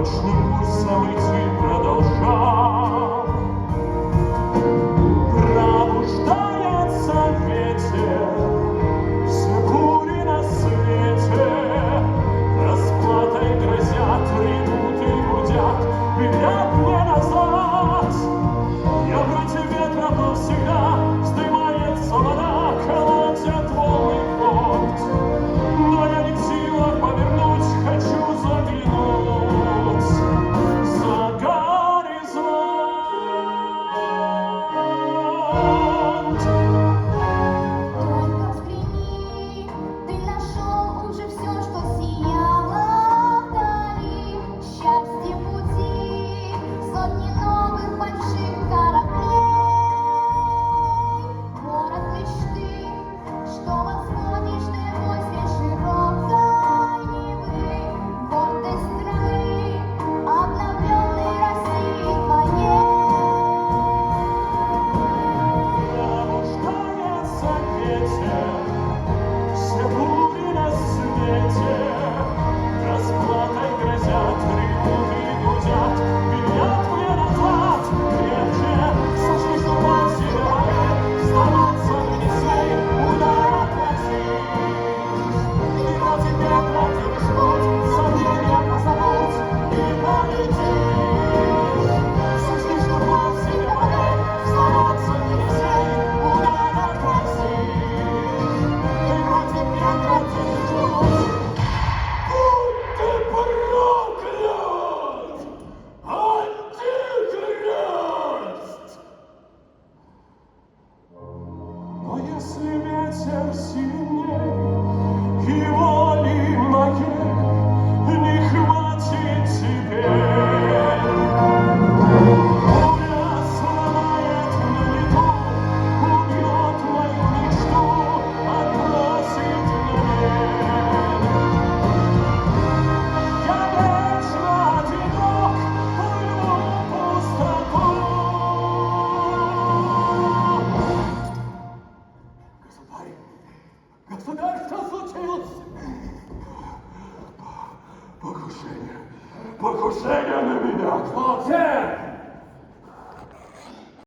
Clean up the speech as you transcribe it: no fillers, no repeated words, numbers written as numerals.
порочным курсом идти продолжал. Пробуждается ветер, все бури на свете, расплатой грозят, ревут и гудят, глядят мне назад. Я против ветра был всегда, вздымается вода, колотят волны флот. Но я не в силах повернуть, хочу заглянуть за горизонт. Только взгляни, ты нашел уже все, что сияло вдали. Счастье пути, сотни новых больших кораблей. Город мечты, что восходишь ты возле широкой Невы, гордой страны, обновленной России твоей. Пробуждается ветер, все бури на свете, расплатой грозят, ревут и гудят, глядят мне назад. Крепче сошли, что по себе вставаться нанесли, удар отразишь. И против ветра ты жгут, сомнения позовут, и полетишь. Сошли, что по себе вставаться нанесли, удар отразишь. И против ветра ты жгут. Будь ты проклят, антихрист! Но если ветер сильней и воли моей не хватит теперь, буря сломает на лету, убьет мою мечту, отбросит наверх. Я вечно одинок, плыву в пустоту. Государь, что случилось? Покушение на меня. Молчать!